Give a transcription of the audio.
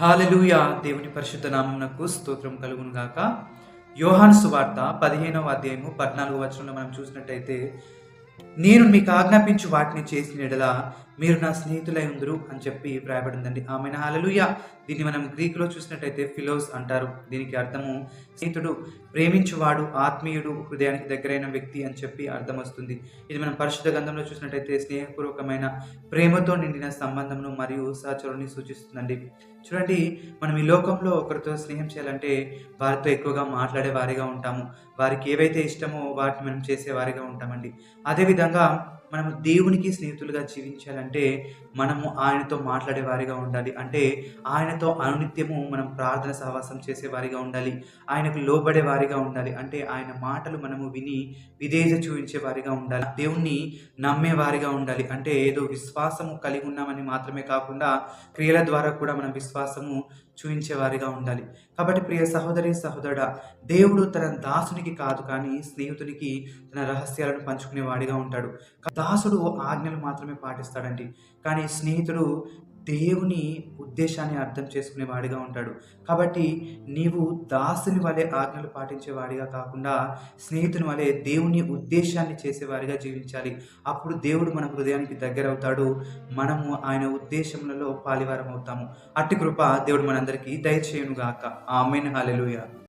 హల్లెలూయా! దేవుని పరిశుద్ధ నామమునకు స్తోత్రం కలుగును గాక. యోహాను సువార్త 15వ అధ్యాయము 14వ వచనంలో మనం చూసినట్టయితే, నేను మీకు ఆజ్ఞాపించు వాటిని చేసిన యెడల మీరు నా స్నేహితులై ఉందురు అని చెప్పి వ్రాయబడిందండి. ఆమేన్. హల్లెలూయా! దీన్ని మనం గ్రీకులో చూసినట్టయితే ఫిలోస్ అంటారు. దీనికి అర్థము స్నేహితుడు, ప్రేమించువాడు, ఆత్మీయుడు, హృదయానికి దగ్గరైన వ్యక్తి అని చెప్పి అర్థం వస్తుంది. ఇది మనం పరిశుద్ధ గ్రంథంలో చూసినట్టయితే స్నేహపూర్వకమైన ప్రేమతో నిండిన సంబంధమును మరియు సహచరుని సూచిస్తుందండి. చూడండి, మనం ఈ లోకంలో ఒకరితో స్నేహం చేయాలంటే వారితో ఎక్కువగా మాట్లాడే వారిగా ఉంటాము. వారికి ఏవైతే ఇష్టమో వాటిని మనం చేసేవారిగా ఉంటామండి. అదేవిధంగా మనము దేవునికి స్నేహితులుగా జీవించాలంటే మనము ఆయనతో మాట్లాడే వారిగా ఉండాలి. అంటే ఆయనతో అనునిత్యము మనం ప్రార్థన సహవాసం చేసేవారిగా ఉండాలి. ఆయనకు లోబడే వారిగా ఉండాలి. అంటే ఆయన మాటలు మనము విని విధేయత చూపించే వారిగా ఉండాలి. దేవుణ్ణి నమ్మే వారిగా ఉండాలి. అంటే ఏదో విశ్వాసము కలిగి ఉన్నామని మాత్రమే కాకుండా క్రియల ద్వారా కూడా మనం విశ్వాసము చూయించే వారిగా ఉండాలి. కాబట్టి ప్రియ సహోదరి, సహోదరుడా, దేవుడు తన దాసునికి కాదు కానీ స్నేహితునికి తన రహస్యాలను పంచుకునే వాడిగా ఉంటాడు. దాసుడు ఆజ్ఞలు మాత్రమే పాటిస్తాడండి. కానీ స్నేహితుడు దేవుని ఉద్దేశాన్ని అర్థం చేసుకునే వాడిగా ఉంటాడు. కాబట్టి నీవు దాసుని వలె ఆజ్ఞలు పాటించే వాడిగా కాకుండా స్నేహితుని వలె దేవుని ఉద్దేశాన్ని చేసేవారిగా జీవించాలి. అప్పుడు దేవుడు మన హృదయానికి దగ్గరవుతాడు. మనము ఆయన ఉద్దేశములలో పాలివారం అవుతాము. అట్టి కృప దేవుడు మనందరికీ దయచేయును గాక. ఆమేన్. హల్లెలూయా!